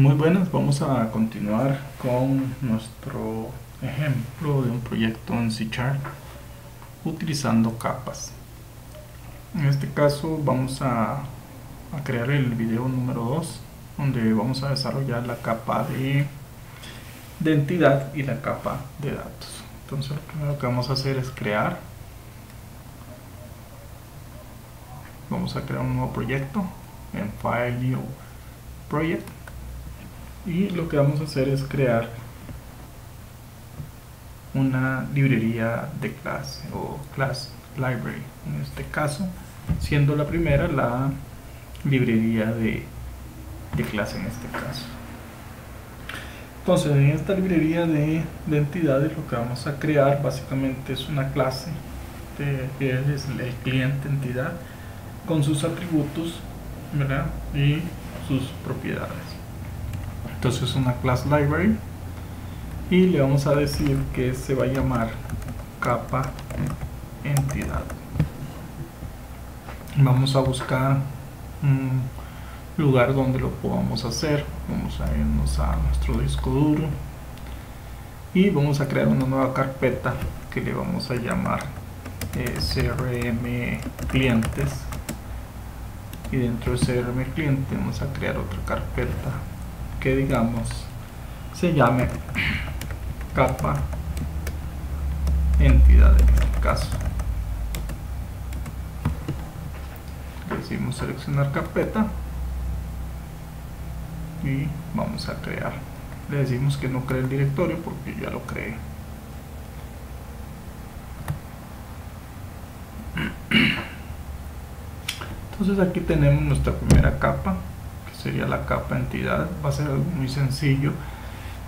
Muy buenas, vamos a continuar con nuestro ejemplo de un proyecto en C# utilizando capas. En este caso vamos a crear el video número 2, donde vamos a desarrollar la capa de entidad y la capa de datos. Entonces lo primero que vamos a hacer es vamos a crear un nuevo proyecto en File, New Project, y lo que vamos a hacer es crear una librería de clase o class library, en este caso siendo la primera la librería de clase en este caso. Entonces en esta librería de entidades lo que vamos a crear básicamente es una clase que es el cliente entidad con sus atributos, ¿verdad? Y sus propiedades. Entonces una class library, y le vamos a decir que se va a llamar capa entidad. Vamos a buscar un lugar donde lo podamos hacer. Vamos a irnos a nuestro disco duro y vamos a crear una nueva carpeta que le vamos a llamar CRM clientes, y dentro de CRM cliente vamos a crear otra carpeta que digamos se llame capa entidad en este caso. Le decimos seleccionar carpeta y vamos a crear. Le decimos que no cree el directorio porque ya lo creé. Entonces aquí tenemos nuestra primera capa, que sería la capa entidad. Va a ser algo muy sencillo,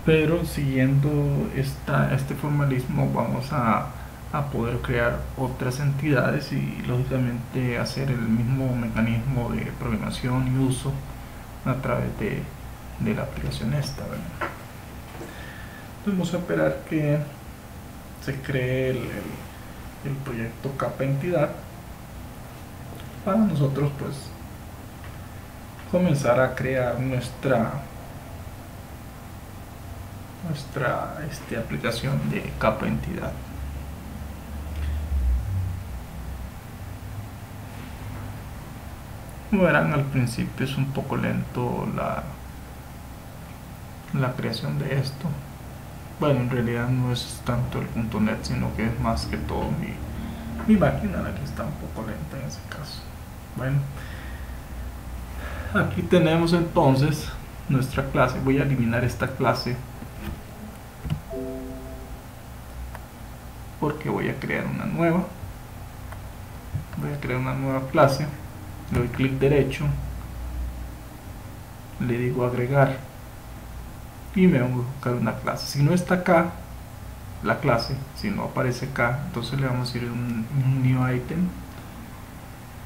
pero siguiendo este formalismo vamos a poder crear otras entidades y lógicamente hacer el mismo mecanismo de programación y uso a través de la aplicación esta, ¿verdad? Entonces vamos a esperar que se cree el proyecto capa entidad para nosotros pues comenzar a crear nuestra aplicación de capa entidad. Como verán, al principio es un poco lento la creación de esto. Bueno, en realidad no es tanto el .NET, sino que es más que todo mi máquina la que está un poco lenta en ese caso. Bueno, aquí tenemos entonces nuestra clase. Voy a eliminar esta clase porque voy a crear una nueva. Voy a crear una nueva clase. Le doy clic derecho, le digo agregar y me voy a buscar una clase. Si no está acá la clase, si no aparece acá, entonces le vamos a ir a un new item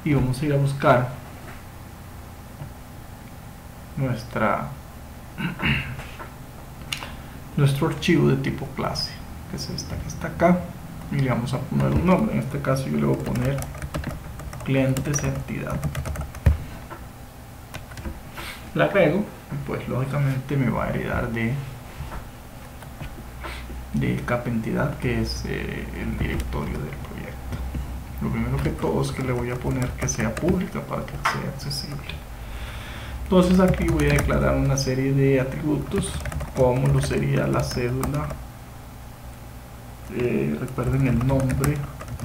y vamos a ir a buscar nuestro archivo de tipo clase, que es esta que está acá, y le vamos a poner un nombre. En este caso yo le voy a poner clientes entidad. La agrego y pues lógicamente me va a heredar de capa entidad, que es el directorio del proyecto. Lo primero que todo es que le voy a poner que sea pública para que sea accesible. Entonces aquí voy a declarar una serie de atributos, como lo sería la cédula, recuerden el nombre,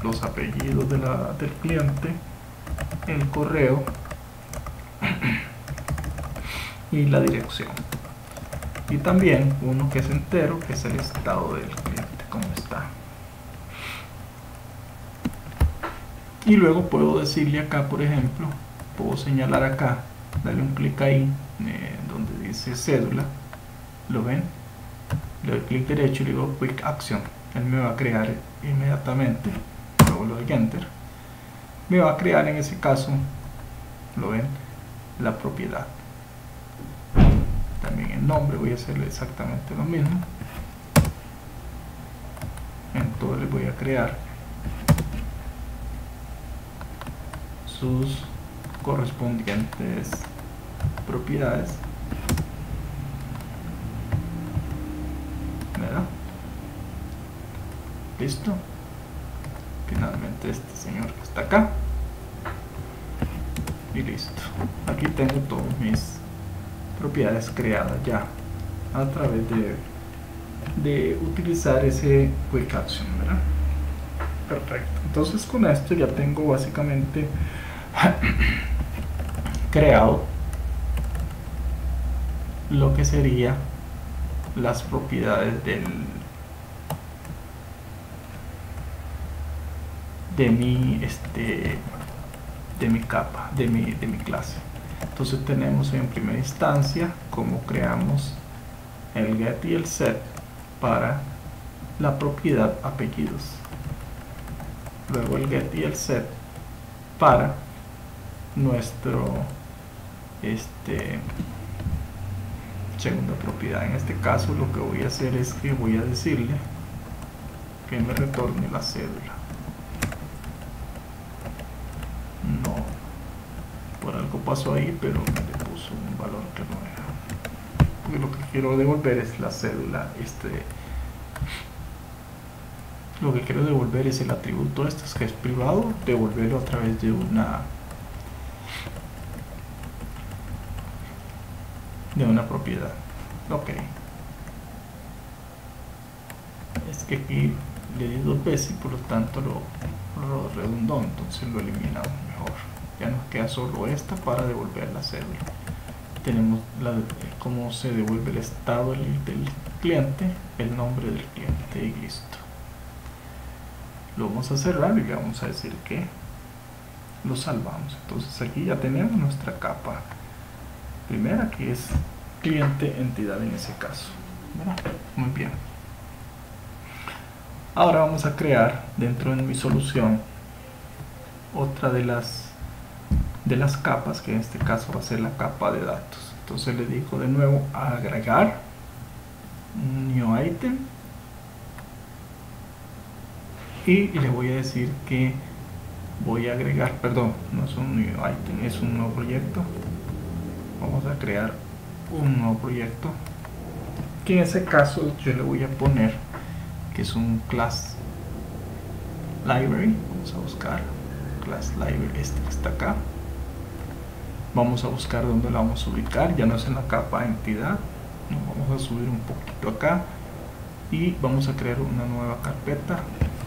los apellidos del cliente, el correo y la dirección, y también uno que es entero, que es el estado del cliente, como está. Y luego puedo decirle acá, por ejemplo, puedo señalar acá, darle un clic ahí donde dice cédula, ¿lo ven? Le doy clic derecho y le digo quick action. Él me va a crear inmediatamente, luego le doy enter, me va a crear en ese caso, ¿lo ven?, la propiedad. También el nombre voy a hacerle exactamente lo mismo. Entonces le voy a crear sus correspondientes propiedades listo. Finalmente este señor que está acá y listo. Aquí tengo todas mis propiedades creadas ya a través de utilizar ese quick action, ¿verdad? Perfecto. Entonces con esto ya tengo básicamente creado lo que sería las propiedades de mi capa, de mi clase. Entonces tenemos en primera instancia cómo creamos el get y el set para la propiedad apellidos, luego el get y el set para nuestro segunda propiedad. En este caso lo que voy a hacer es que voy a decirle que me retorne la cédula. No, por algo pasó ahí, pero me puso un valor que no era, porque lo que quiero devolver es la cédula. Lo que quiero devolver es el atributo que es privado, devolverlo a través de una propiedad. Ok, es que aquí le di dos veces y por lo tanto lo redundó, entonces lo eliminamos mejor. Ya nos queda solo esta para devolver la cédula. Tenemos cómo se devuelve el estado del cliente, el nombre del cliente y listo. Lo vamos a cerrar y le vamos a decir que lo salvamos. Entonces aquí ya tenemos nuestra capa primera, que es cliente entidad en ese caso, ¿verdad? Muy bien. Ahora vamos a crear dentro de mi solución otra de las capas, que en este caso va a ser la capa de datos. Entonces le digo de nuevo agregar new item y le voy a decir que voy a agregar, perdón, no es un new item, es un nuevo proyecto. Vamos a crear un nuevo proyecto, que en ese caso yo le voy a poner que es un class library. Vamos a buscar class library, este que está acá. Vamos a buscar dónde la vamos a ubicar, ya no es en la capa entidad, nos vamos a subir un poquito acá y vamos a crear una nueva carpeta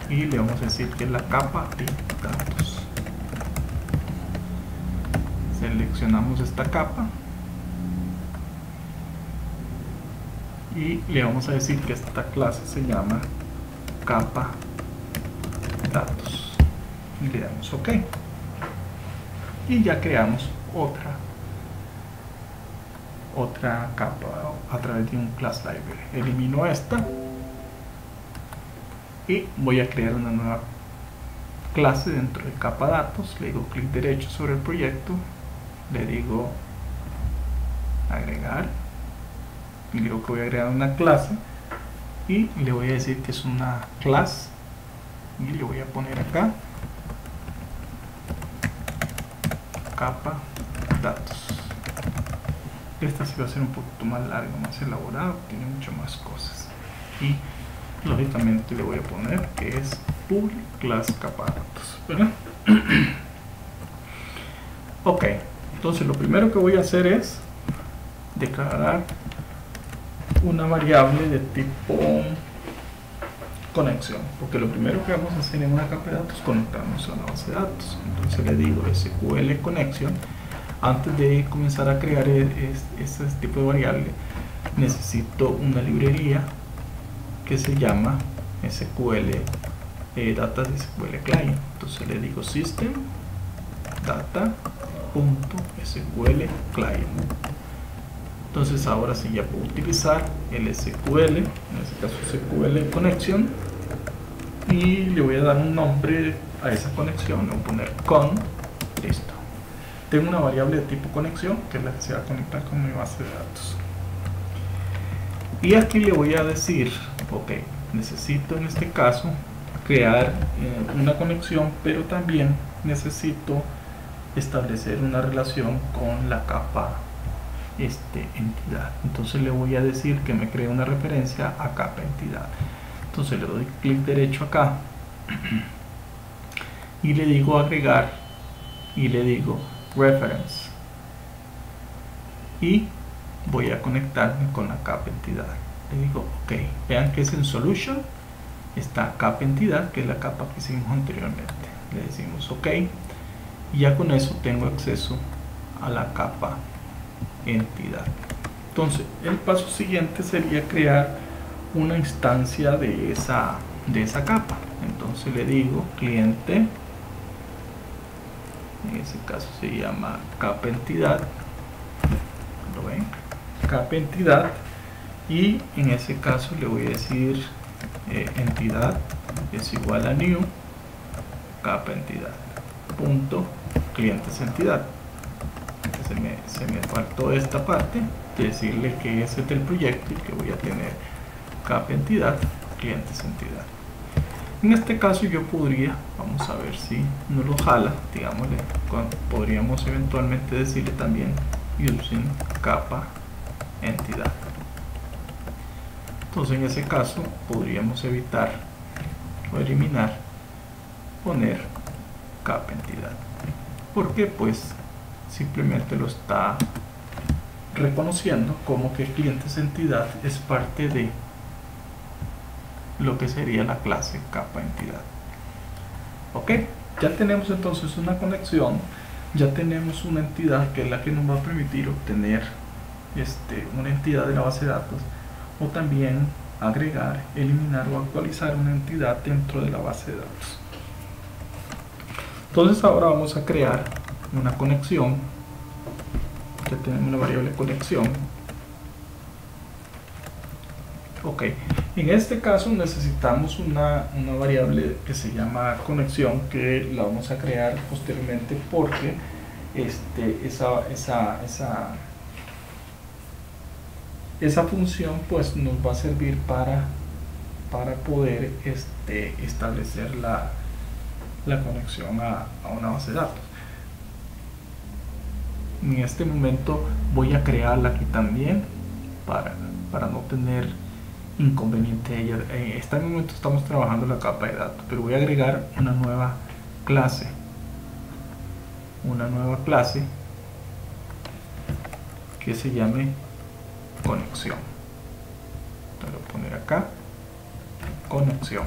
y le vamos a decir que es la capa de datos. Seleccionamos esta capa y le vamos a decir que esta clase se llama capa datos y le damos OK y ya creamos otra capa a través de un class library. Elimino esta y voy a crear una nueva clase dentro de capa datos. Le digo clic derecho sobre el proyecto, le digo agregar y digo que voy a agregar una clase y le voy a decir que es una clase y le voy a poner acá capa datos. Esta sí va a ser un poquito más larga, más elaborada, tiene mucho más cosas y lógicamente le voy a poner que es public class capa datos, ¿verdad? Ok, entonces lo primero que voy a hacer es declarar una variable de tipo conexión, porque lo primero que vamos a hacer en una capa de datos es conectarnos a la base de datos. Entonces le digo SQL connection. Antes de comenzar a crear este tipo de variable, necesito una librería que se llama SQL Data de SQL Client. Entonces le digo system data.sql client. Entonces ahora sí ya puedo utilizar el SQL, en este caso SQL connection, y le voy a dar un nombre a esa conexión, le voy a poner con, listo. Tengo una variable de tipo conexión que es la que se va a conectar con mi base de datos. Y aquí le voy a decir, ok, necesito en este caso crear una conexión, pero también necesito establecer una relación con la capa entidad. Entonces le voy a decir que me cree una referencia a capa entidad. Entonces le doy clic derecho acá y le digo agregar y le digo reference y voy a conectarme con la capa entidad. Le digo ok, vean que es en solution, está capa entidad, que es la capa que hicimos anteriormente. Le decimos ok y ya con eso tengo acceso a la capa entidad. Entonces el paso siguiente sería crear una instancia de esa capa. Entonces le digo cliente, en ese caso se llama capa entidad, ¿lo ven? Capa entidad, y en ese caso le voy a decir entidad es igual a new capa entidad punto clientes entidad. Se me faltó esta parte de decirle que ese es el proyecto y que voy a tener capa entidad clientes entidad. En este caso yo podría, vamos a ver si no lo jala, digámosle, podríamos eventualmente decirle también using capa entidad. Entonces en ese caso podríamos evitar o eliminar poner capa entidad, porque pues simplemente lo está reconociendo como que clientes entidad es parte de lo que sería la clase capa entidad. Ok, ya tenemos entonces una conexión, ya tenemos una entidad que es la que nos va a permitir obtener una entidad de la base de datos, o también agregar, eliminar o actualizar una entidad dentro de la base de datos. Entonces ahora vamos a crear una conexión. Ya tenemos una variable conexión. Ok, en este caso necesitamos una variable que se llama conexión, que la vamos a crear posteriormente, porque esa función pues nos va a servir para poder establecer la conexión a una base de datos. En este momento voy a crearla aquí también para no tener inconveniente. En este momento estamos trabajando la capa de datos, pero voy a agregar una nueva clase que se llame conexión. Entonces voy a poner acá conexión.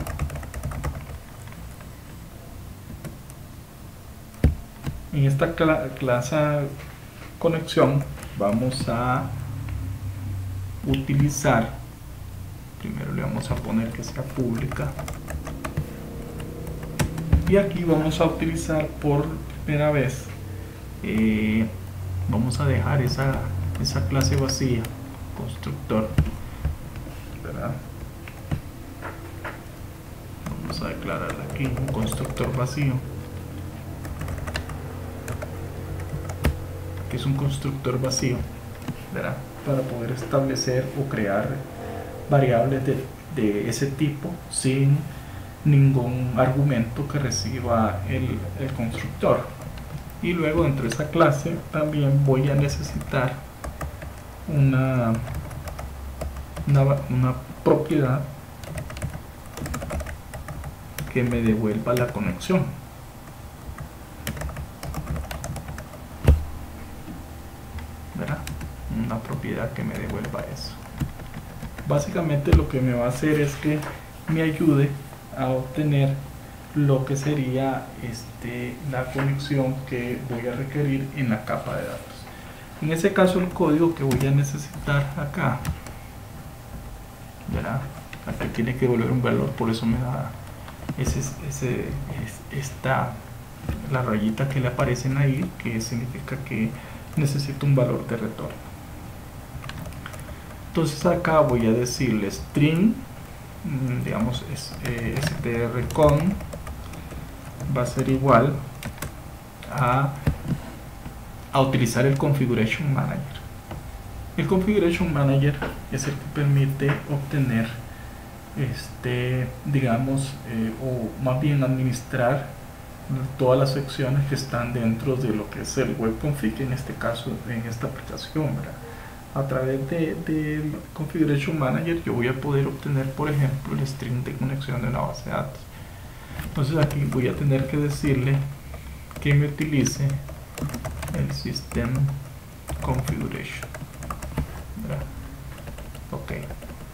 En esta clase conexión vamos a utilizar, primero le vamos a poner que sea pública, y aquí vamos a utilizar por primera vez, vamos a dejar esa clase vacía, constructor, ¿verdad? Vamos a declarar aquí un constructor vacío, que es un constructor vacío, ¿verdad? Para poder establecer o crear variables de ese tipo sin ningún argumento que reciba el constructor. Y luego dentro de esa clase también voy a necesitar una propiedad que me devuelva la conexión. ¿Verdad? Una propiedad que me devuelva eso. Básicamente lo que me va a hacer es que me ayude a obtener lo que sería la conexión que voy a requerir en la capa de datos. En ese caso el código que voy a necesitar acá, ¿verdad? Aquí tiene que devolver un valor, por eso me da la rayita que le aparecen ahí, que significa que necesito un valor de retorno. Entonces acá voy a decirle string, digamos strcon va a ser igual a utilizar el configuration manager. El configuration manager es el que permite obtener digamos o más bien administrar todas las secciones que están dentro de lo que es el web config, en este caso en esta aplicación, ¿verdad? a través del Configuration Manager yo voy a poder obtener, por ejemplo, el string de conexión de una base de datos. Entonces aquí voy a tener que decirle que me utilice el System Configuration, ¿verdad? Ok,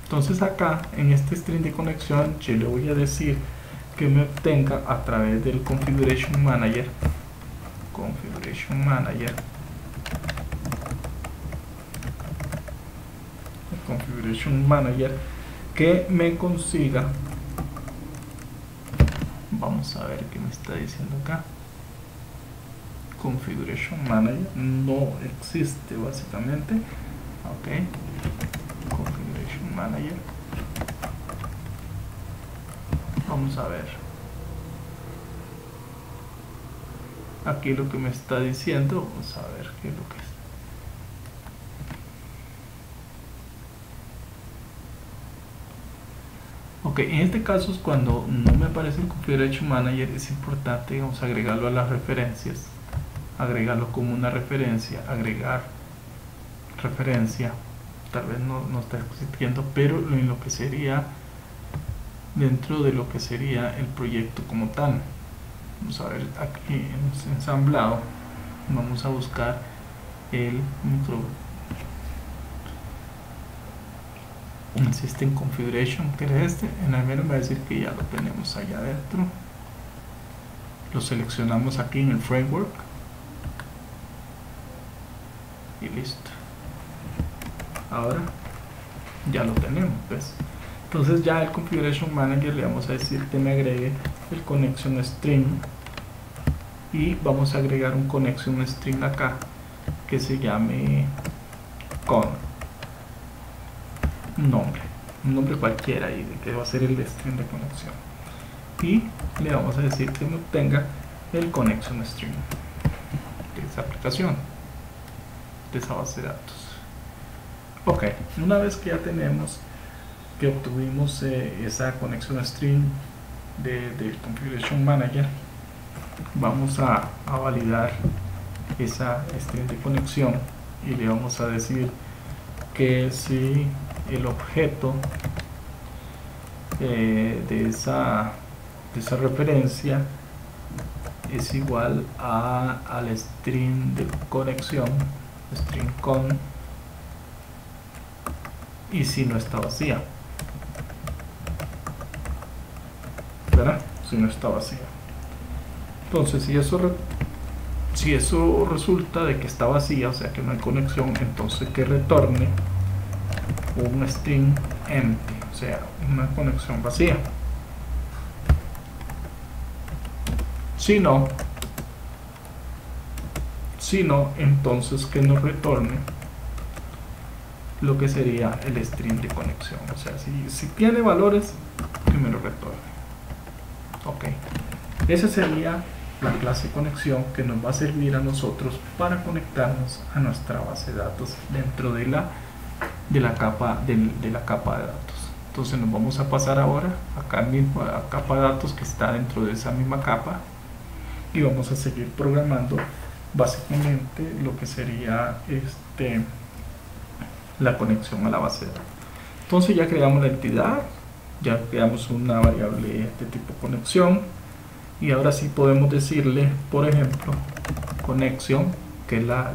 entonces acá en este string de conexión yo le voy a decir que me obtenga a través del Configuration Manager que me consiga, vamos a ver qué me está diciendo acá. Configuration Manager no existe básicamente. Ok, Configuration Manager, vamos a ver aquí lo que me está diciendo. Vamos a ver qué es lo que es. Ok, en este caso es cuando no me aparece el Configuration Manager, es importante, vamos a agregarlo a las referencias, agregarlo como una referencia, agregar referencia, tal vez no está existiendo, pero en lo que sería dentro de lo que sería el proyecto como tal. Vamos a ver aquí en ensamblado, vamos a buscar el System Configuration, que es este. En el menú me va a decir que ya lo tenemos allá adentro, lo seleccionamos aquí en el framework y listo. Ahora ya lo tenemos, ¿ves? Entonces ya el Configuration Manager le vamos a decir que me agregue el connection string y vamos a agregar un connection string acá que se llame con un nombre cualquiera ahí de que va a ser el string de conexión, y le vamos a decir que me obtenga el connection string de esa aplicación, de esa base de datos. Ok, una vez que ya tenemos que obtuvimos esa conexión string del Configuration Manager, vamos a validar esa string de conexión y le vamos a decir que si el objeto de esa referencia es igual al string de conexión, string con, y si no está vacía, ¿verdad? Si no está vacía. Entonces si eso resulta de que está vacía, o sea que no hay conexión, entonces que retorne un string empty, o sea, una conexión vacía. Si no, entonces que nos retorne lo que sería el string de conexión, o sea, si tiene valores, que me lo retorne. Ok, esa sería la clase conexión que nos va a servir a nosotros para conectarnos a nuestra base de datos dentro de la capa de datos. Entonces nos vamos a pasar ahora acá mismo a la capa de datos que está dentro de esa misma capa y vamos a seguir programando básicamente lo que sería la conexión a la base de datos. Entonces ya creamos la entidad, ya creamos una variable de tipo conexión, y ahora sí podemos decirle, por ejemplo, conexión, que es la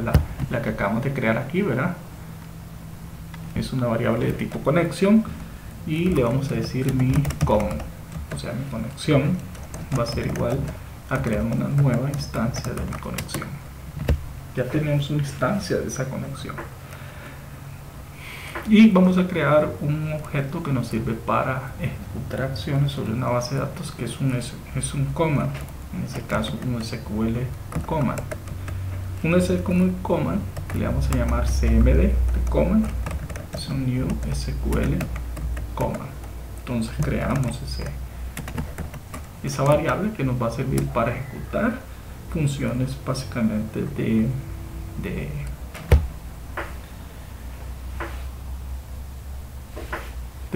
que acabamos de crear aquí, ¿verdad? Es una variable de tipo conexión, y le vamos a decir mi con, o sea, mi conexión va a ser igual a crear una nueva instancia de mi conexión. Ya tenemos una instancia de esa conexión. Y vamos a crear un objeto que nos sirve para ejecutar acciones sobre una base de datos, que es un command, en este caso un SQL command. Un SQL command que le vamos a llamar cmd de command, es un new SQL command. Entonces creamos esa variable que nos va a servir para ejecutar funciones básicamente de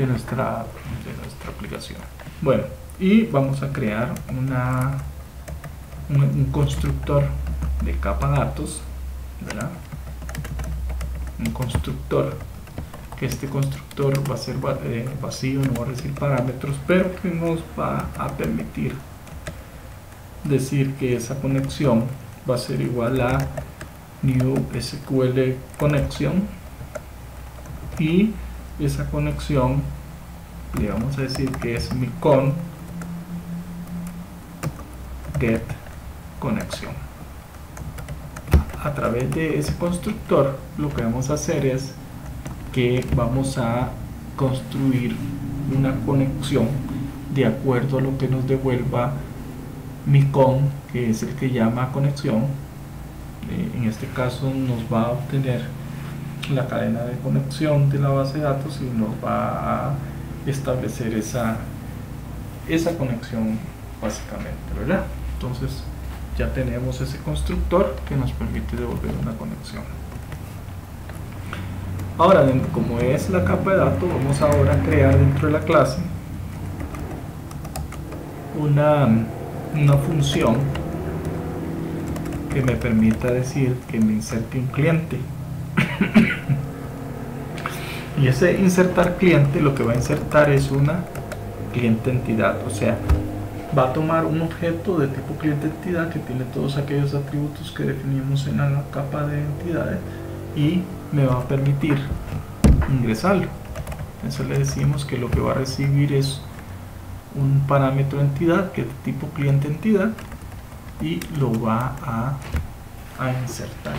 nuestra aplicación. Bueno, y vamos a crear un constructor de capa datos, ¿verdad? un constructor, que este constructor va a ser vacío, no va a recibir parámetros, pero que nos va a permitir decir que esa conexión va a ser igual a new SQL connection, y esa conexión le vamos a decir que es mi con get conexión. A través de ese constructor lo que vamos a hacer es que vamos a construir una conexión de acuerdo a lo que nos devuelva mi con, que es el que llama conexión. En este caso nos va a obtener la cadena de conexión de la base de datos y nos va a establecer esa conexión básicamente, ¿verdad? Entonces ya tenemos ese constructor que nos permite devolver una conexión. Ahora, como es la capa de datos, vamos ahora a crear dentro de la clase una función que me permita decir que me inserte un cliente. Y ese insertar cliente lo que va a insertar es una cliente entidad, o sea, va a tomar un objeto de tipo cliente entidad que tiene todos aquellos atributos que definimos en la capa de entidades y me va a permitir ingresarlo. Entonces le decimos que lo que va a recibir es un parámetro entidad que es de tipo cliente entidad y lo va a insertar.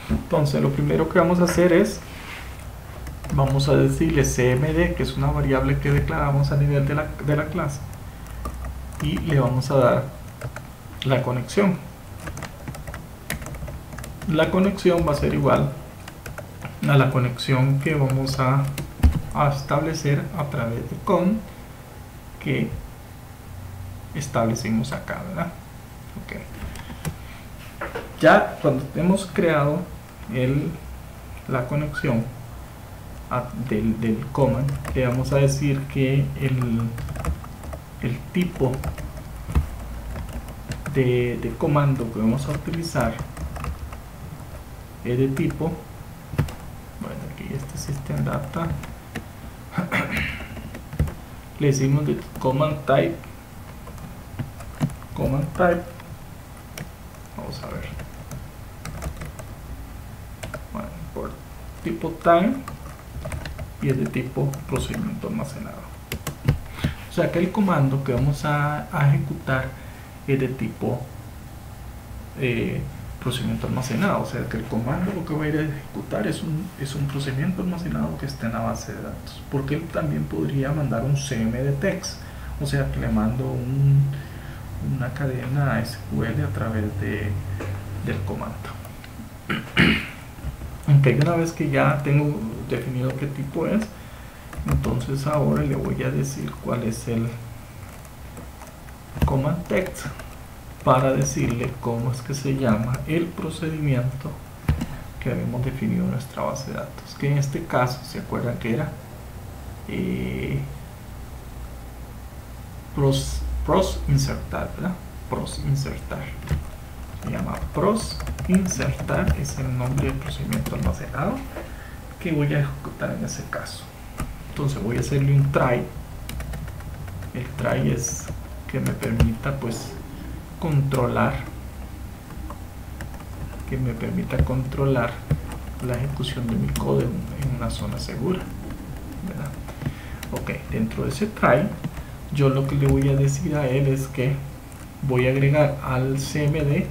Entonces lo primero que vamos a hacer es vamos a decirle cmd, que es una variable que declaramos a nivel de la clase, y le vamos a dar la conexión. La conexión va a ser igual a la conexión que vamos a establecer a través de con que establecimos acá, ¿verdad? Okay. Ya cuando hemos creado la conexión del command, le vamos a decir que el tipo de comando que vamos a utilizar es de tipo, bueno, aquí este system data, le decimos de command type, vamos a ver, bueno, por tipo time, y es de tipo procedimiento almacenado. O sea que el comando que vamos a ejecutar es de tipo procedimiento almacenado. O sea que el comando lo que va a ir a ejecutar es un procedimiento almacenado que está en la base de datos. Porque él también podría mandar un cmd text. O sea que le mando una cadena SQL a través del comando. Aunque una vez que ya tengo definido qué tipo es, entonces ahora le voy a decir cuál es el command text para decirle cómo es que se llama el procedimiento que habíamos definido en nuestra base de datos, que en este caso se acuerdan que era pros insertar, ¿verdad? Pros insertar. Se llama pros insertar, es el nombre del procedimiento almacenado que voy a ejecutar en ese caso. Entonces voy a hacerle un try. El try es que me permita pues controlar la ejecución de mi código en una zona segura, ¿verdad? Ok, dentro de ese try yo lo que le voy a decir a él es que voy a agregar al cmd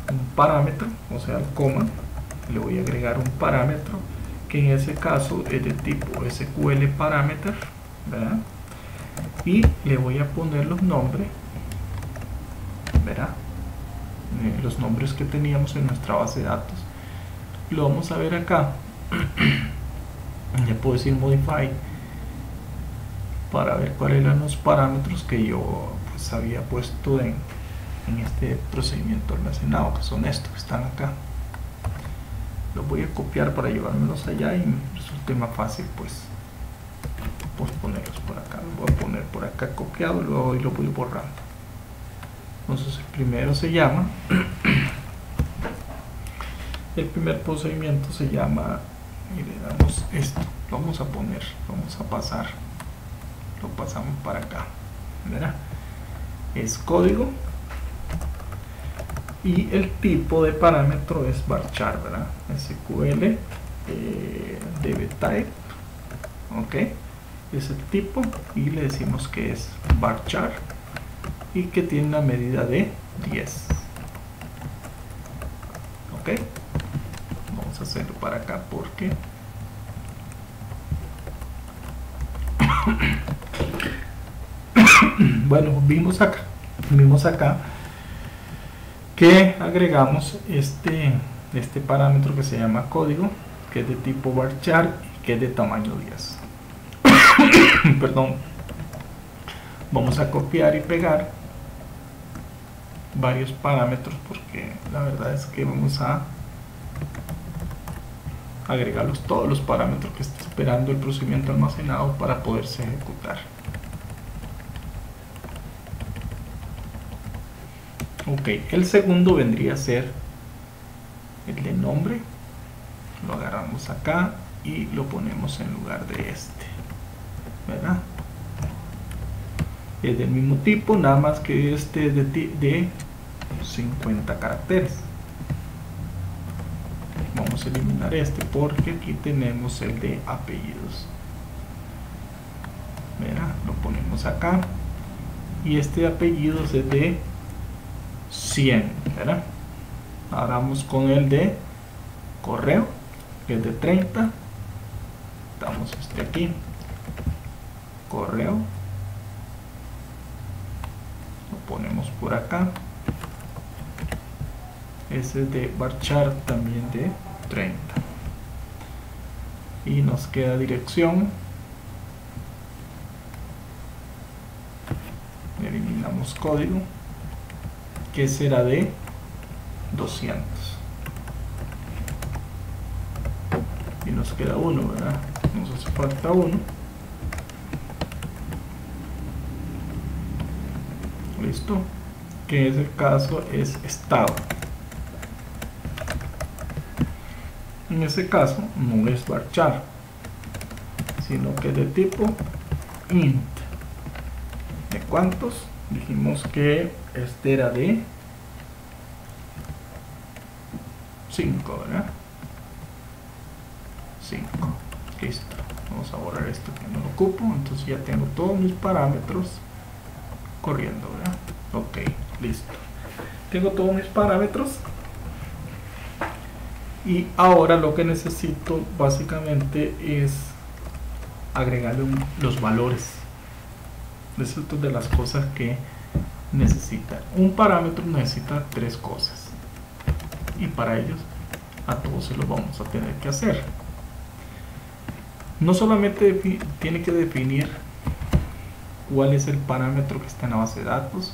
un parámetro, o sea al command le voy a agregar un parámetro que en ese caso es de tipo SQL parameter, ¿verdad? Y le voy a poner los nombres, ¿verdad? Los nombres que teníamos en nuestra base de datos. Lo vamos a ver acá. Le puedo decir modify para ver cuáles eran los parámetros que yo pues había puesto en este procedimiento almacenado, que son estos que están acá. Los voy a copiar para llevármelos allá y me resulte más fácil pues ponerlos por acá. Los voy a poner por acá copiado, luego lo voy borrando. Entonces el primero se llama El primer procedimiento se llama, y le damos esto, vamos a poner, vamos a pasar, lo pasamos para acá, ¿verdad? Es código y el tipo de parámetro es varchar, ¿verdad? SQL dbType, ok, es el tipo y le decimos que es varchar y que tiene una medida de 10, ok. Vamos a hacerlo para acá porque bueno, vimos acá que agregamos este parámetro que se llama código, que es de tipo varchar y que es de tamaño 10. Perdón. Vamos a copiar y pegar varios parámetros porque la verdad es que vamos a agregarlos todos los parámetros que está esperando el procedimiento almacenado para poderse ejecutar. Ok, el segundo vendría a ser el de nombre. Lo agarramos acá y lo ponemos en lugar de este, ¿verdad? Es del mismo tipo, nada más que este es de 50 caracteres. Vamos a eliminar este porque aquí tenemos el de apellidos, ¿verdad? Lo ponemos acá y este de apellidos es de 100, ¿verdad? Ahora vamos con el de correo, que es de 30. Damos este aquí, correo, lo ponemos por acá. Ese es de varchar también de 30 y nos queda dirección. Eliminamos código, que será de 200 y nos queda uno, ¿verdad? Nos hace falta uno. Listo, que en ese caso es estado. En ese caso no es varchar, sino que es de tipo int. ¿De cuántos? Dijimos que este era de 5, ¿verdad? 5. Listo. Vamos a borrar esto que no lo ocupo. Entonces ya tengo todos mis parámetros corriendo, ¿verdad? Ok, listo. Tengo todos mis parámetros. Y ahora lo que necesito básicamente es agregarle los valores. Esto es de las cosas que necesita. Un parámetro necesita 3 cosas. Y para ellos a todos se los vamos a tener que hacer. No solamente tiene que definir cuál es el parámetro que está en la base de datos,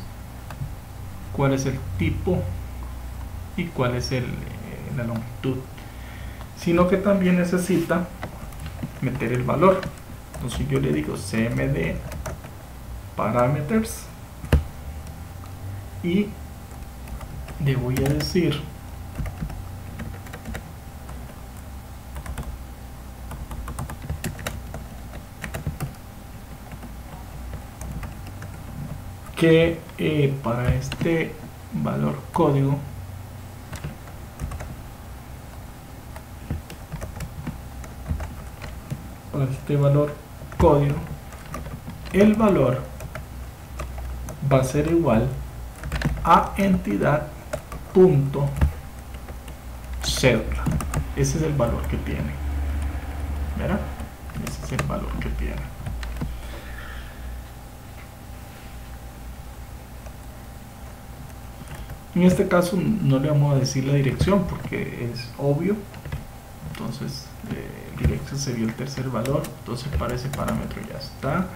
cuál es el tipo y cuál es la longitud, sino que también necesita meter el valor. Entonces yo le digo cmd parameters y le voy a decir que para este valor código el valor va a ser igual a entidad punto cédula. Ese es el valor que tiene, ¿verdad? Ese es el valor que tiene. En este caso no le vamos a decir la dirección porque es obvio. Entonces dirección sería el tercer valor. Entonces para ese parámetro ya está.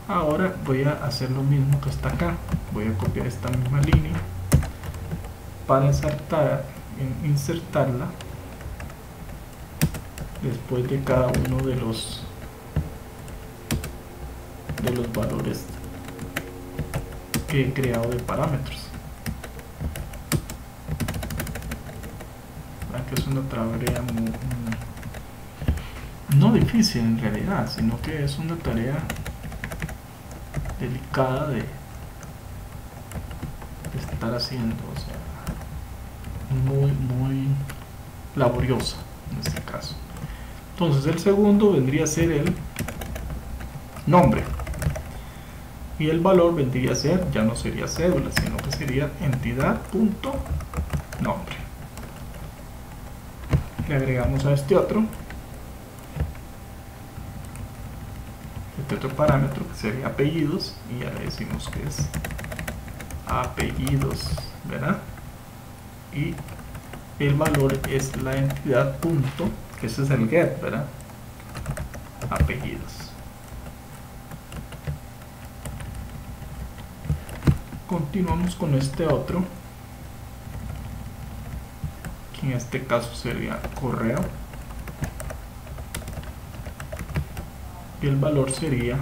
Ahora voy a hacer lo mismo que está acá. Voy a copiar esta misma línea para insertarla después de cada uno de los valores que he creado de parámetros. que es una tarea no difícil en realidad, sino que es una tarea delicada de estar haciendo, o sea, muy laboriosa en este caso. Entonces el segundo vendría a ser el nombre y el valor vendría a ser, ya no sería cédula, sino que sería entidad.nombre. Le agregamos a este otro parámetro que sería apellidos y ya le decimos que es apellidos, ¿verdad? Y el valor es la entidad punto, que ese es el get, ¿verdad? Apellidos. Continuamos con este otro, que en este caso sería correo, y el valor sería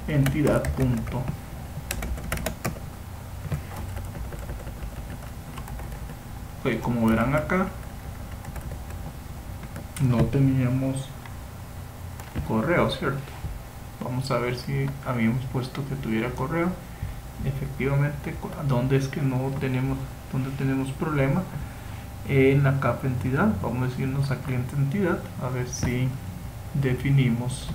entidad punto. Okay, como verán acá no teníamos correo, ¿cierto? Vamos a ver si habíamos puesto que tuviera correo. Efectivamente, ¿dónde es que no tenemos, dónde tenemos problema? En la capa entidad. Vamos a irnos a cliente entidad a ver si definimos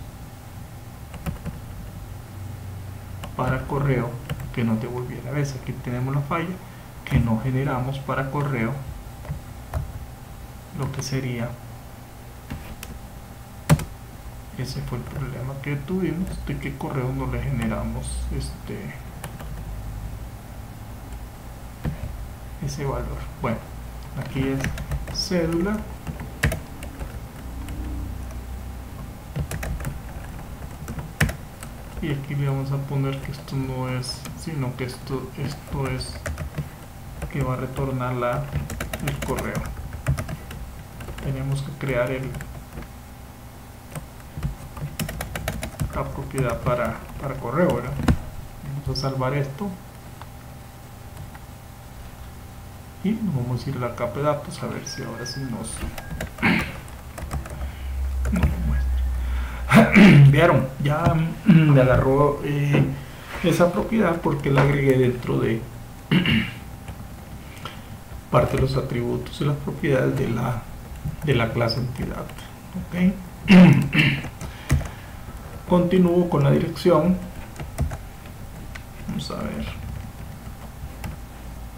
para correo que nos devolviera. ¿Ves? Aquí tenemos la falla que no generamos para correo lo que sería, ese fue el problema que tuvimos, de que correo no le generamos ese valor. Bueno, aquí es cédula, y aquí le vamos a poner que esto no es, sino que esto es que va a retornar el correo. Tenemos que crear la propiedad para correo, ¿verdad? Vamos a salvar esto y nos vamos a ir a la capa de datos a ver si ahora sí nos muestra. Vieron, ya me agarró esa propiedad porque la agregué dentro de parte de los atributos y las propiedades de la clase entidad. ¿Okay? Continúo con la dirección. Vamos a ver.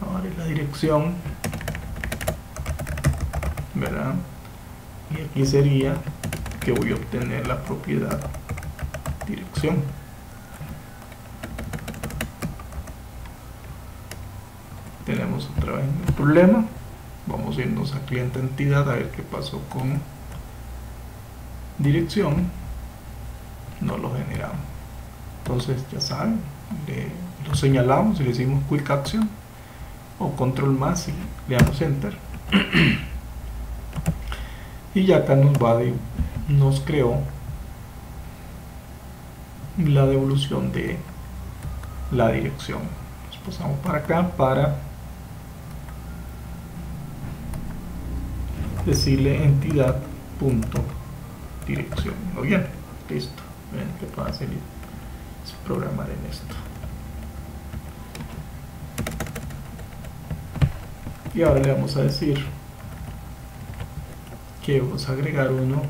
Ahora es la dirección, ¿verdad? Y aquí sería que voy a obtener la propiedad dirección. Tenemos otra vez el problema. Vamos a irnos a cliente entidad a ver qué pasó con dirección. No lo generamos. Entonces ya saben, lo señalamos y le decimos quick action o control más y le damos enter. Y ya acá nos creó la devolución de la dirección. Nos pasamos para acá para decirle entidad punto dirección. Muy bien, listo. Ven qué fácil es programar en esto. Y ahora le vamos a decir que vamos a agregar uno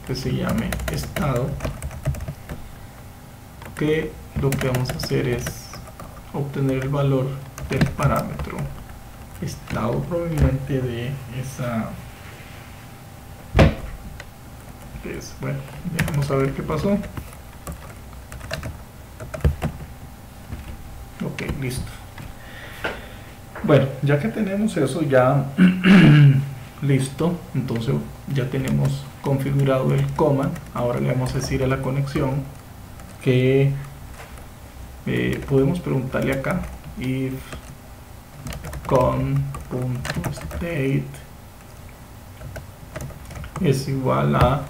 que se llame estado, que lo que vamos a hacer es obtener el valor del parámetro estado proveniente de esa. Bueno, vamos a ver qué pasó. Ok, listo. Bueno, ya que tenemos eso ya listo, entonces ya tenemos configurado el command. Ahora le vamos a decir a la conexión que podemos preguntarle acá if con.state es igual a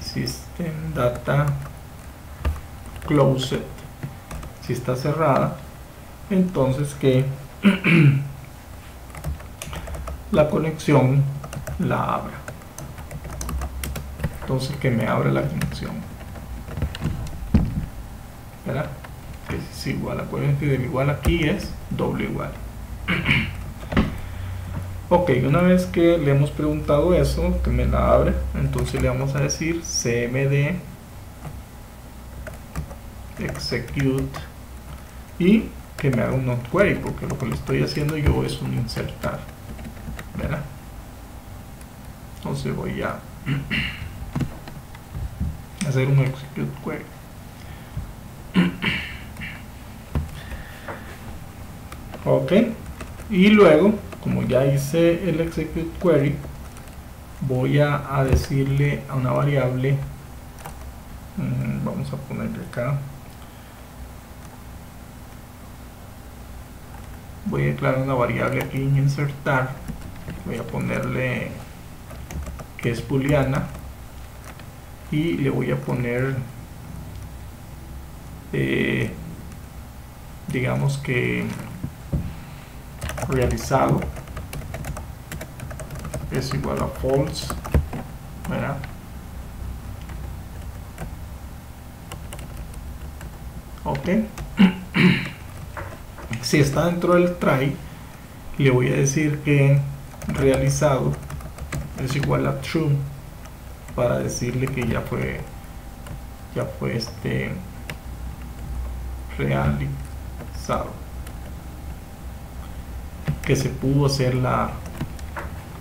system data closed. Si está cerrada, entonces que la conexión la abra. Entonces que me abra la conexión, ¿verdad? Que es igual, acuérdense que del igual aquí es doble igual. Ok, una vez que le hemos preguntado eso, que me la abre, entonces le vamos a decir cmd execute y que me haga un not query, porque lo que le estoy haciendo yo es un insertar, ¿verdad? Entonces voy a hacer un execute query. Ok, y luego, como ya hice el execute query, voy a decirle a una variable, vamos a ponerle acá, voy a declarar una variable aquí en insertar, voy a ponerle que es booleana y le voy a poner digamos que realizado es igual a false, ¿verdad? Ok. Si está dentro del try, le voy a decir que realizado es igual a true, para decirle que ya fue realizado, que se pudo hacer la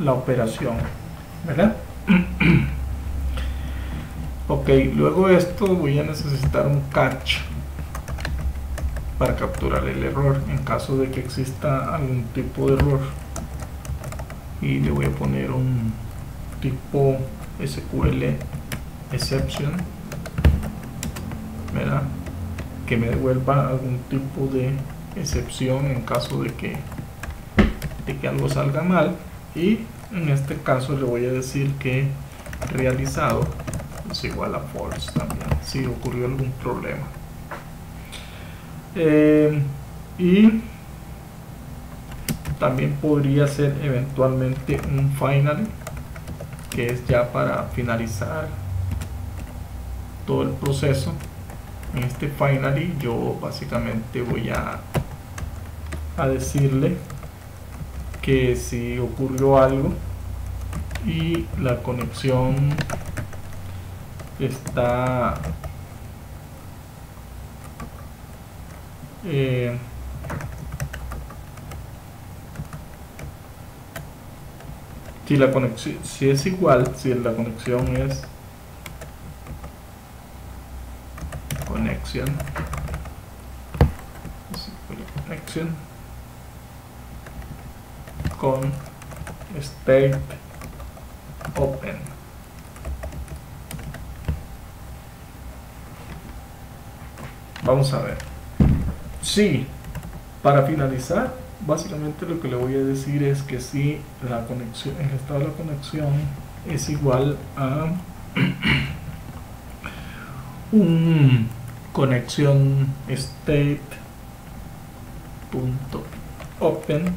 operación, ¿verdad? Ok, luego de esto voy a necesitar un catch para capturar el error en caso de que exista algún tipo de error, y le voy a poner un tipo SQL exception, ¿verdad? Que me devuelva algún tipo de excepción en caso de que algo salga mal, y en este caso le voy a decir que realizado es igual a false también si ocurrió algún problema. Y también podría ser eventualmente un final, que es ya para finalizar todo el proceso. En este finally yo básicamente voy a decirle que si ocurrió algo y la conexión está si la conexión, si es igual, si la conexión es connection con state open, vamos a ver. Sí, para finalizar, básicamente lo que le voy a decir es que si la conexión, el estado de la conexión es igual a un conexión state punto open,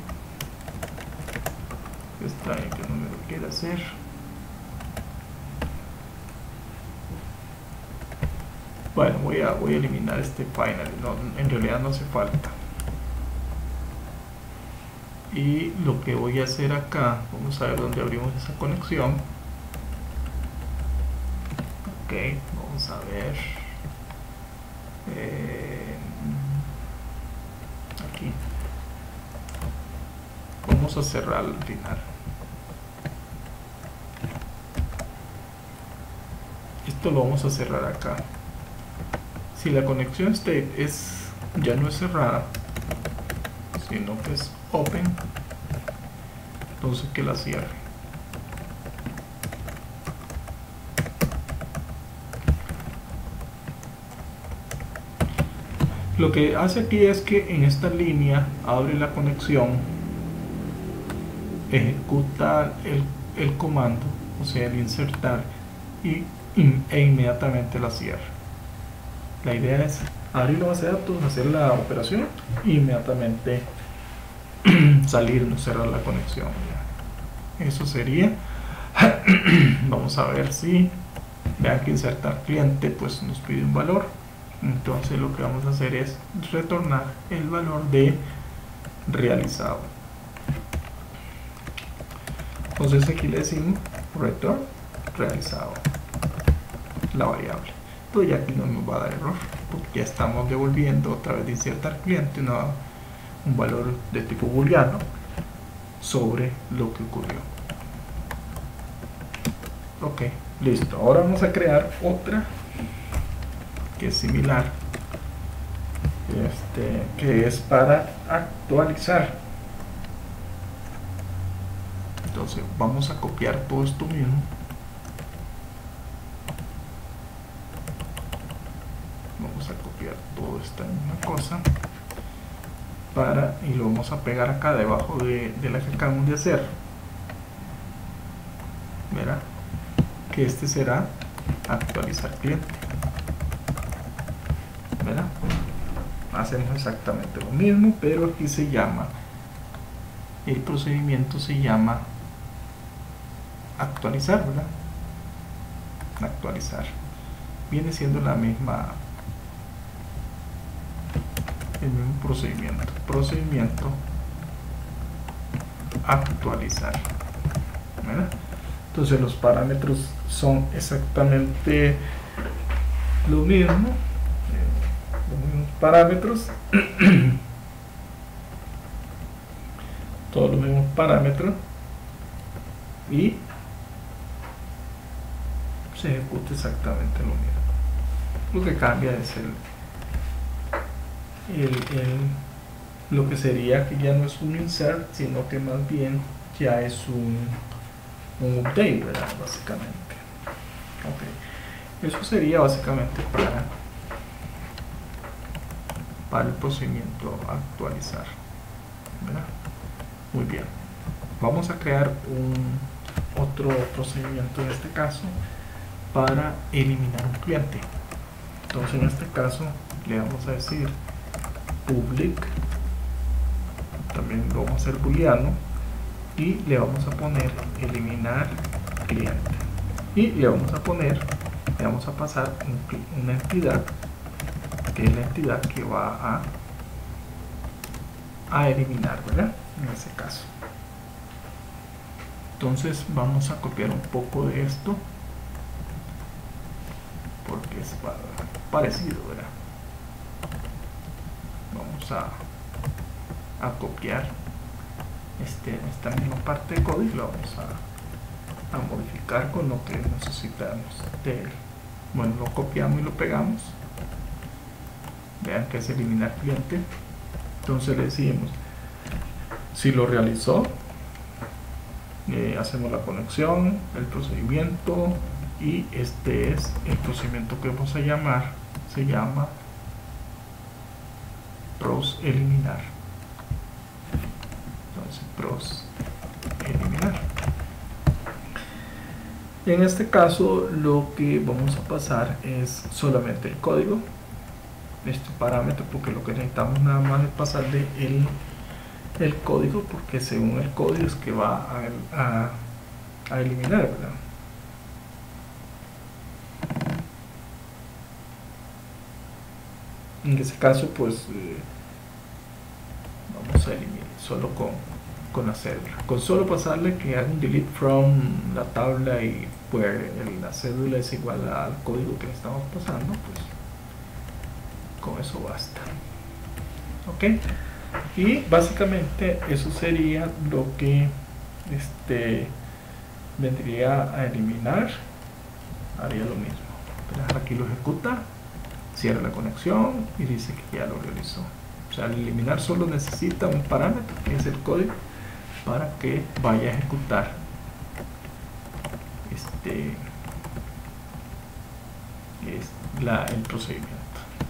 está en que no me lo quiere hacer. Bueno, voy a eliminar este final, no, en realidad no hace falta. Y lo que voy a hacer acá, vamos a ver dónde abrimos esa conexión. Ok, vamos a ver. Aquí. Vamos a cerrar al final. Esto lo vamos a cerrar acá. Si la conexión state ya no es cerrada, sino que es open, entonces que la cierre. Lo que hace aquí es que en esta línea abre la conexión, ejecuta el comando, o sea el insertar, e inmediatamente la cierra. La idea es abrir la base de datos, hacer la operación e inmediatamente salir, no cerrar la conexión. Eso sería. Vamos a ver si vean que insertar cliente pues nos pide un valor. Entonces lo que vamos a hacer es retornar el valor de realizado. Entonces aquí le decimos return realizado, la variable. Entonces ya aquí no nos va a dar error porque ya estamos devolviendo otra vez de insertar cliente un valor de tipo booleano sobre lo que ocurrió. Ok, listo. Ahora vamos a crear otra que es similar, que es para actualizar. Entonces vamos a copiar todo esto mismo. Vamos a copiar toda esta misma cosa y lo vamos a pegar acá debajo de la que acabamos de hacer. Verá que este será actualizar cliente. Verá, hacemos exactamente lo mismo, pero aquí se llama, el procedimiento se llama actualizar, ¿verdad? Actualizar viene siendo el mismo procedimiento actualizar, ¿verdad? Entonces los parámetros son exactamente lo mismo, los mismos parámetros, todos los mismos parámetros, y se ejecuta exactamente lo mismo. Lo que cambia es lo que sería que ya no es un insert, sino que más bien ya es un update, ¿verdad? Básicamente. Ok, eso sería básicamente para el procedimiento actualizar, ¿verdad? Muy bien, vamos a crear otro procedimiento en este caso para eliminar un cliente. Entonces en este caso le vamos a decir public, también lo vamos a hacer booleano, y le vamos a poner eliminar cliente, y le vamos a pasar una entidad que es la entidad que va a eliminar, ¿verdad? En ese caso. Entonces vamos a copiar un poco de esto porque es parecido, ¿verdad? Vamos a copiar esta misma parte de código y lo vamos a modificar con lo que necesitamos de él. Bueno, lo copiamos y lo pegamos. Vean que es eliminar cliente. Entonces le decimos si lo realizó, hacemos la conexión, el procedimiento, y este es el procedimiento que vamos a llamar, se llama pros eliminar. Entonces pros eliminar. En este caso lo que vamos a pasar es solamente el código, este parámetro, porque lo que necesitamos nada más es pasarle el código, porque según el código es que va a eliminar, ¿verdad? En ese caso pues vamos a eliminar solo con la cédula, con solo pasarle que haga un delete from la tabla y pues la cédula es igual al código que le estamos pasando, pues con eso basta. Ok, y básicamente eso sería lo que vendría a eliminar. Haría lo mismo, pero aquí lo ejecuta, cierra la conexión y dice que ya lo realizó. O sea, al eliminar solo necesita un parámetro que es el código para que vaya a ejecutar el procedimiento.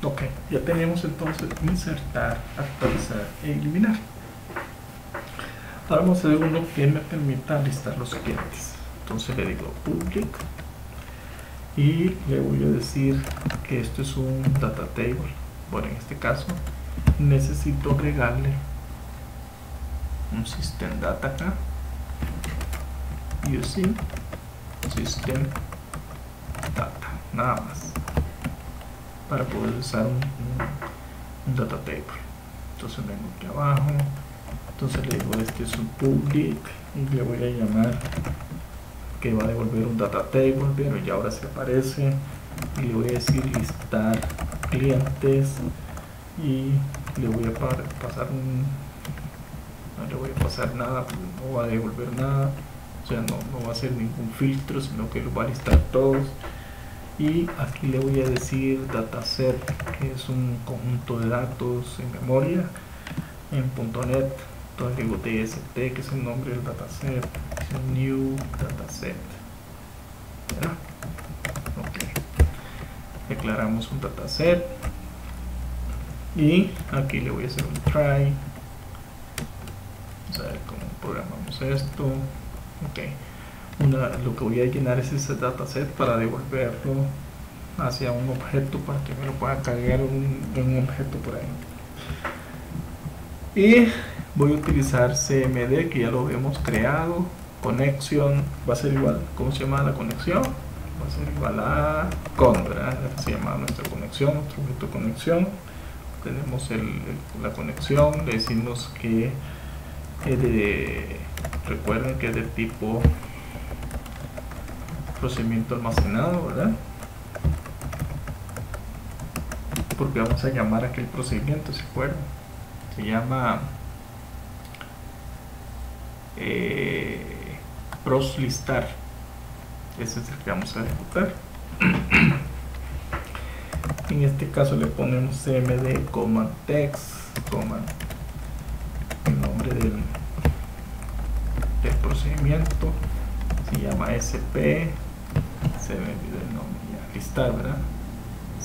Ok, ya tenemos entonces insertar, actualizar e eliminar. Ahora vamos a hacer uno que me permita listar los clientes. Entonces le digo public y le voy a decir que esto es un data table. Bueno, en este caso necesito agregarle un system data acá using system data, nada más, para poder usar un data table. Entonces vengo aquí abajo, entonces le digo este es un public y le voy a llamar que va a devolver un data table, pero ya ahora se aparece, y le voy a decir listar clientes y le voy a pasar no le voy a pasar nada, no va a devolver nada, o sea, no va a hacer ningún filtro, sino que lo va a listar todos. Y aquí le voy a decir dataset, que es un conjunto de datos en memoria en .NET. Entonces digo DST, que es el nombre del dataset, new dataset, ¿verdad? Ok, declaramos un dataset y aquí le voy a hacer un try. Vamos a ver cómo programamos esto. Ok, lo que voy a llenar es ese dataset para devolverlo hacia un objeto, para que me lo pueda cargar un objeto por ahí. Y voy a utilizar CMD, que ya lo hemos creado. Conexión va a ser igual, ¿cómo se llama la conexión? Va a ser igual a con, ¿verdad? Se llama nuestra conexión, nuestro objeto de conexión. Tenemos la conexión, le decimos que recuerden que es de tipo procedimiento almacenado, ¿verdad? Porque vamos a llamar a aquel procedimiento, ¿se acuerdan? Se llama proslistar. Ese es el que vamos a ejecutar. En este caso le ponemos cmd command text command, el nombre del procedimiento se llama sp, se me olvidó el nombre ya, listar, ¿verdad?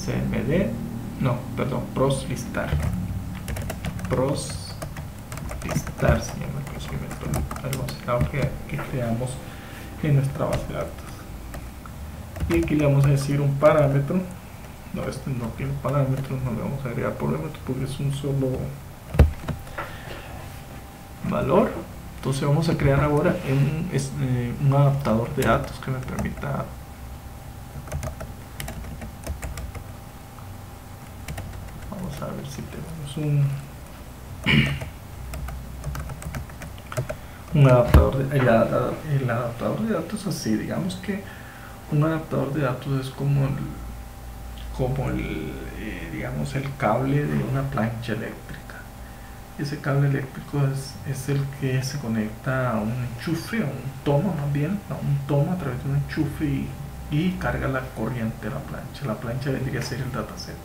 cmd, no, perdón, proslistar se llama el procedimiento almacenado que creamos en nuestra base de datos. Y aquí le vamos a decir un parámetro. No, este no tiene parámetros, no le vamos a agregar parámetros porque es un solo valor. Entonces vamos a crear ahora un adaptador de datos que me permita vamos a ver si tenemos un adaptador el adaptador de datos así, digamos que un adaptador de datos es como digamos el cable de una plancha eléctrica. Ese cable eléctrico es el que se conecta a un enchufe, a un toma más bien, a un toma a través de un enchufe y carga la corriente a la plancha. La plancha vendría a ser el dataset.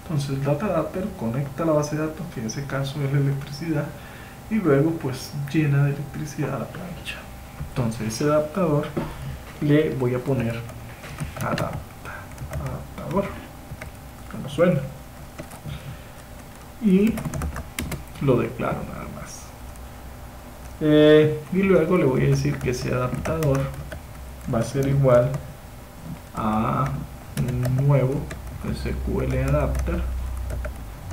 Entonces el data adapter conecta a la base de datos, que en ese caso es la electricidad, y luego pues llena de electricidad a la plancha. Entonces ese adaptador le voy a poner adaptador, como suena, y lo declaro nada más. Y luego le voy a decir que ese adaptador va a ser igual a un nuevo SQL adapter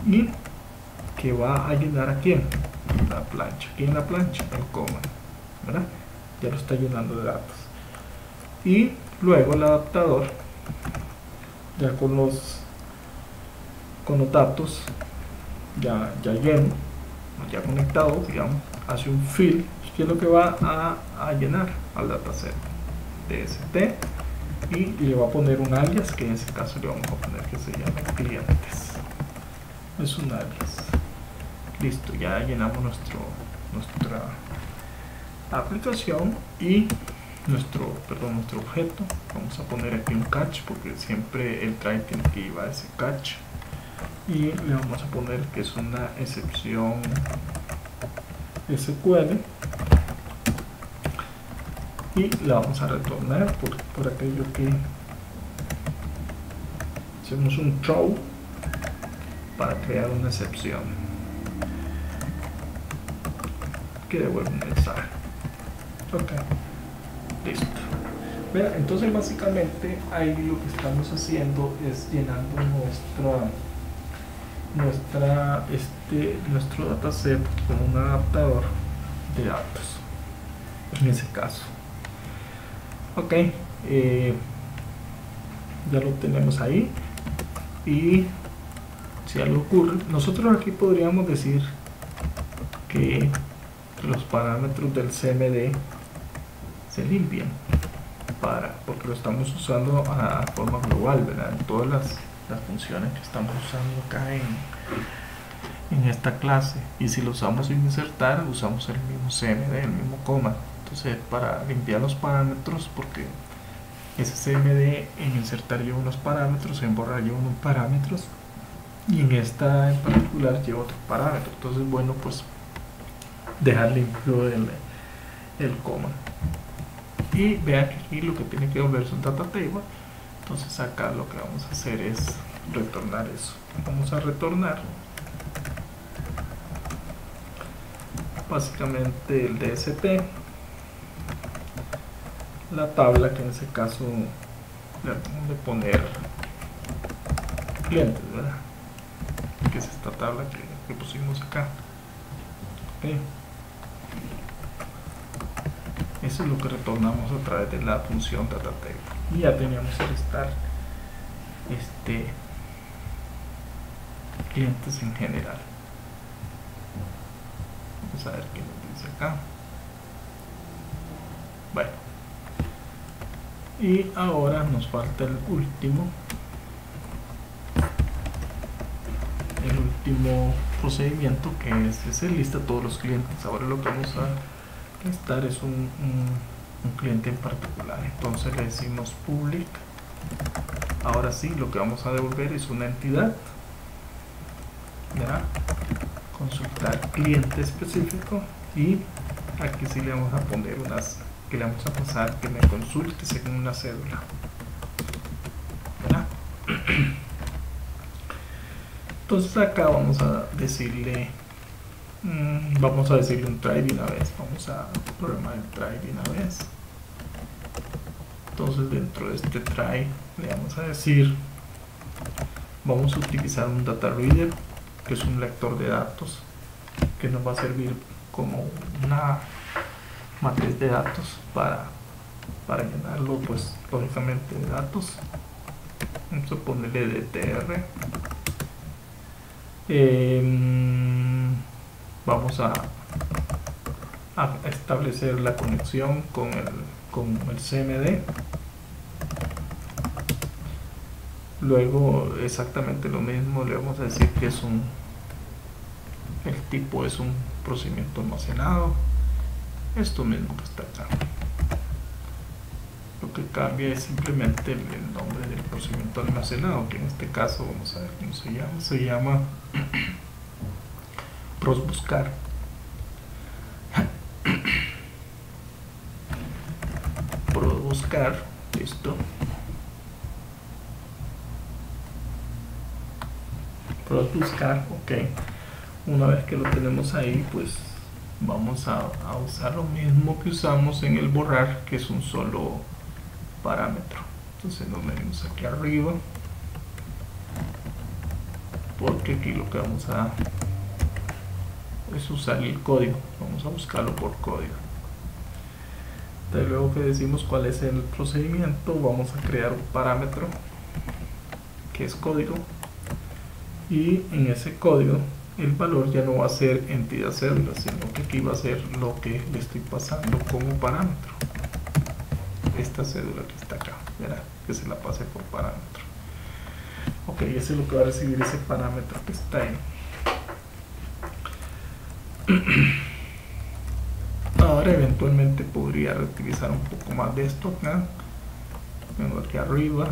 y que va a llenar aquí en la plancha, aquí en la plancha el command, ¿verdad? Ya lo está llenando de datos. Y luego el adaptador ya con los datos ya lleno, ya conectado, digamos, hace un fill, que es lo que va a llenar al dataset DST, y le va a poner un alias, que en ese caso le vamos a poner que se llame clientes. Es un alias. Listo, ya llenamos nuestra aplicación y nuestro objeto. Vamos a poner aquí un catch porque siempre el try tiene que llevar ese catch, y le vamos a poner que es una excepción SQL y la vamos a retornar por aquello que hacemos un throw para crear una excepción que devuelve un mensaje. Ok, listo. Vean, entonces básicamente ahí lo que estamos haciendo es llenando nuestro dataset con un adaptador de datos en ese caso. Ok, ya lo tenemos ahí. Y si algo ocurre, nosotros aquí podríamos decir que los parámetros del CMD se limpian porque lo estamos usando a forma global, ¿verdad? En todas las funciones que estamos usando acá en esta clase. Y si lo usamos sin insertar, usamos el mismo CMD, el mismo coma. Entonces, para limpiar los parámetros, porque ese CMD en insertar lleva unos parámetros, en borrar lleva unos parámetros, y en esta en particular lleva otros parámetros. Entonces, bueno, pues dejar limpio el coma. Y vean que aquí lo que tiene que volver es un data table. Entonces acá lo que vamos a hacer es retornar eso. Vamos a retornar básicamente el DSP, la tabla, que en ese caso le vamos a poner clientes, ¿verdad? Que es esta tabla que pusimos acá. Okay. Eso es lo que retornamos a través de la función data table. Y ya teníamos el start clientes en general. Vamos a ver qué nos dice acá. Bueno, y ahora nos falta el último procedimiento, que es el lista todos los clientes. Ahora lo que vamos a listar es un cliente en particular. Entonces le decimos public. Ahora sí, lo que vamos a devolver es una entidad. ¿Verdad? Consultar cliente específico, y aquí sí le vamos a poner que le vamos a pasar que me consulte según una cédula. ¿Verdad? Entonces acá vamos a decirle un try de una vez. Vamos a programar el try de una vez. Entonces dentro de este try le vamos a decir, vamos a utilizar un data reader, que es un lector de datos, que nos va a servir como una matriz de datos para llenarlo, pues lógicamente, de datos. Vamos a ponerle DTR. Vamos a establecer la conexión con el CMD. Luego exactamente lo mismo, le vamos a decir que el tipo es un procedimiento almacenado. Esto mismo que está acá. Lo que cambia es simplemente el nombre del procedimiento almacenado, que en este caso vamos a ver cómo se llama. Se llama prosbuscar. Prosbuscar, listo. Prosbuscar, ok. Una vez que lo tenemos ahí, pues vamos a usar lo mismo que usamos en el borrar, que es un solo parámetro. Entonces nos venimos aquí arriba, porque aquí lo que vamos a es usar el código. Vamos a buscarlo por código. Entonces, luego que decimos cuál es el procedimiento, vamos a crear un parámetro que es código, y en ese código el valor ya no va a ser entidad cédula, sino que aquí va a ser lo que le estoy pasando como parámetro, esta cédula que está acá, ¿verdad? Que se la pase por parámetro. Ok, eso es lo que va a recibir ese parámetro que está ahí. Ahora eventualmente podría reutilizar un poco más de esto acá. Vengo aquí arriba,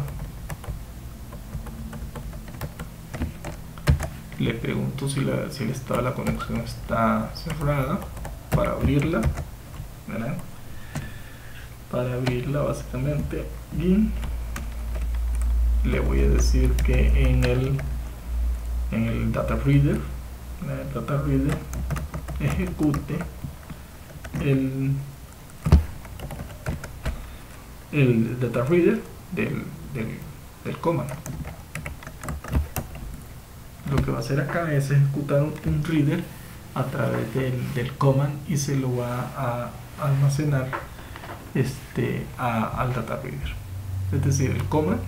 le pregunto si el estado de la conexión está cerrada para abrirla, ¿verdad? Para abrirla básicamente, y le voy a decir que en el data reader, ejecute el data reader del command. Lo que va a hacer acá es ejecutar un reader a través del command, y se lo va a almacenar al data reader. Es decir, el coma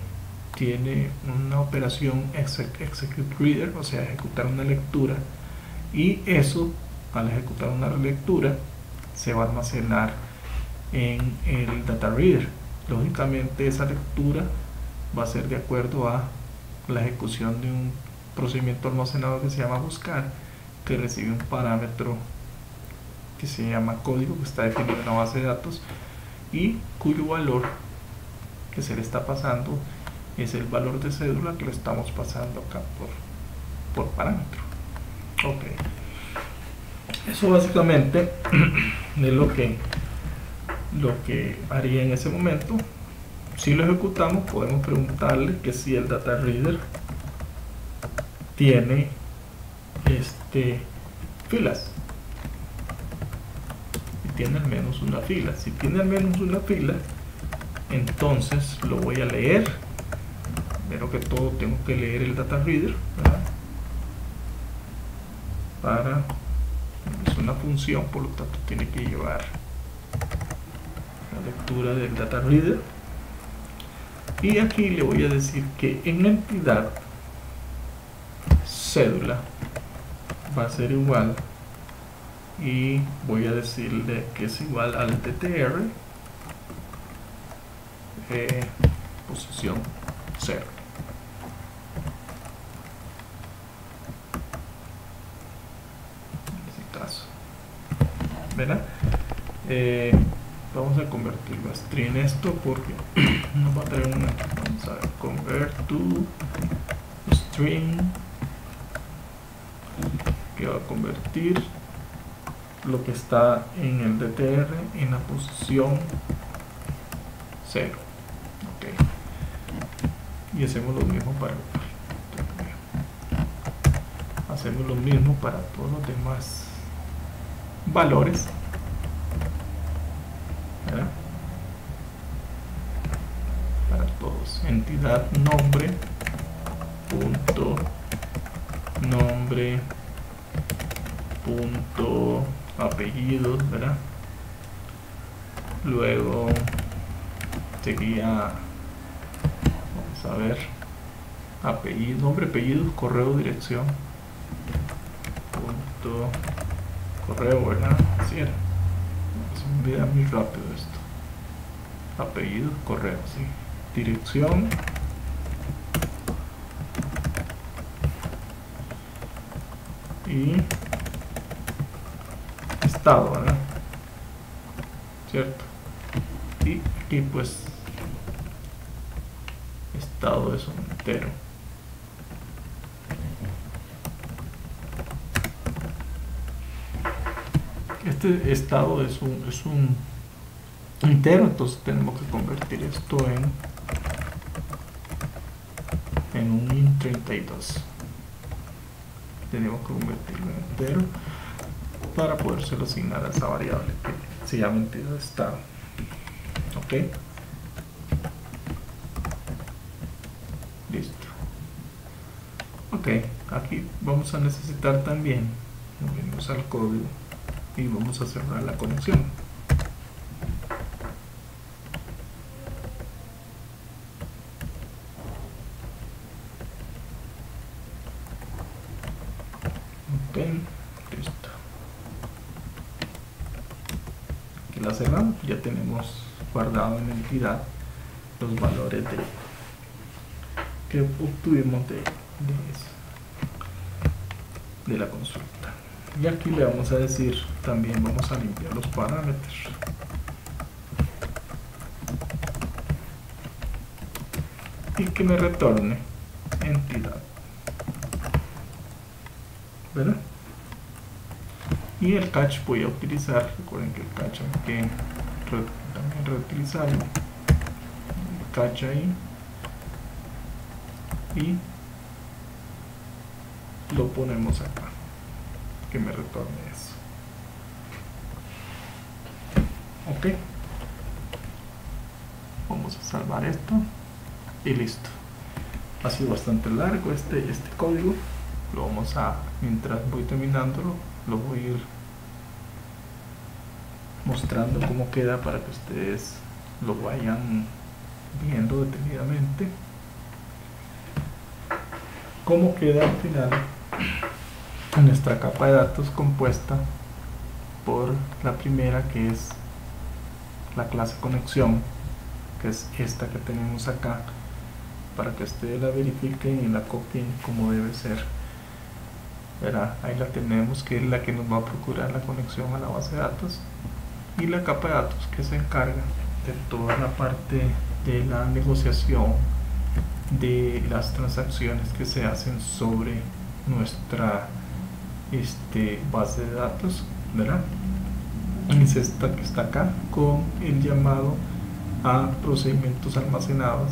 tiene una operación execute reader, o sea, ejecutar una lectura, y eso, al ejecutar una lectura, se va a almacenar en el data reader. Lógicamente, esa lectura va a ser de acuerdo a la ejecución de un procedimiento almacenado que se llama buscar, que recibe un parámetro que se llama código, que está definido en la base de datos, y cuyo valor que se le está pasando es el valor de cédula que le estamos pasando acá por parámetro. Ok, eso básicamente es lo que haría en ese momento. Si lo ejecutamos, podemos preguntarle que si el data reader tiene filas, y tiene al menos una fila. Si tiene al menos una fila, entonces lo voy a leer. Primero que todo tengo que leer el data reader, ¿verdad? Es una función, por lo tanto tiene que llevar la lectura del data reader. Y aquí le voy a decir que en entidad cédula va a ser igual, y voy a decirle que es igual al DTR posición 0. En este caso, ¿verdad? Vamos a convertirlo a string esto, porque nos va a traer una. Vamos a ver, convert to string, que va a convertir lo que está en el DTR en la posición 0. Ok, y hacemos lo mismo para todos los demás valores, ¿verdad? Para todos, entidad nombre punto apellidos, ¿verdad? Luego seguía, vamos a ver, apellido, nombre, apellido, correo, dirección, punto correo, ¿verdad? Así era. Se me olvida muy rápido esto. Apellido, correo, sí. Dirección, y estado, ¿verdad? ¿Cierto? Y aquí pues estado es un entero. Este estado es un entero, entonces tenemos que convertir esto en un int32. Tenemos que convertirlo en entero para podérselo asignar a esa variable que se llama entidad estado. Ok, listo. Ok, aquí vamos a necesitar también, nos venimos al código y vamos a cerrar la conexión. Ok, listo. Aquí la cerramos, ya tenemos guardado en entidad los valores que obtuvimos de la consulta. Y aquí le vamos a decir, también vamos a limpiar los parámetros. Y que me retorne entidad, ¿verdad? Y el catch voy a utilizar, recuerden que el catch hay que también reutilizarlo. El catch ahí, y lo ponemos acá, que me retorne eso. Ok, vamos a salvar esto y listo. Ha sido bastante largo este código. Lo vamos a, mientras voy terminándolo, lo voy a ir mostrando cómo queda para que ustedes lo vayan viendo detenidamente cómo queda al final nuestra capa de datos compuesta por la primera, que es la clase conexión, que es esta que tenemos acá, para que ustedes la verifiquen y la copien como debe ser. Verá, ahí la tenemos, que es la que nos va a procurar la conexión a la base de datos, y la capa de datos que se encarga de toda la parte de la negociación de las transacciones que se hacen sobre nuestra base de datos, ¿verdad? Es esta que está acá, con el llamado a procedimientos almacenados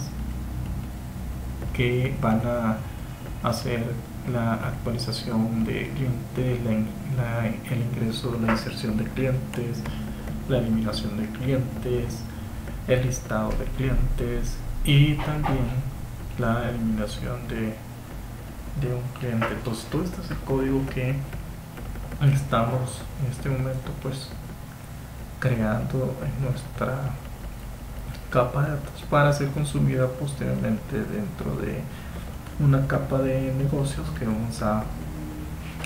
que van a hacer la actualización de clientes, el ingreso, la inserción de clientes, la eliminación de clientes, el listado de clientes y también la eliminación de un cliente. Entonces todo este es el código que estamos en este momento pues creando en nuestra capa de datos para ser consumida posteriormente dentro de una capa de negocios que vamos a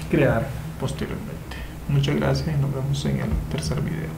crear posteriormente. Muchas gracias y nos vemos en el tercer video.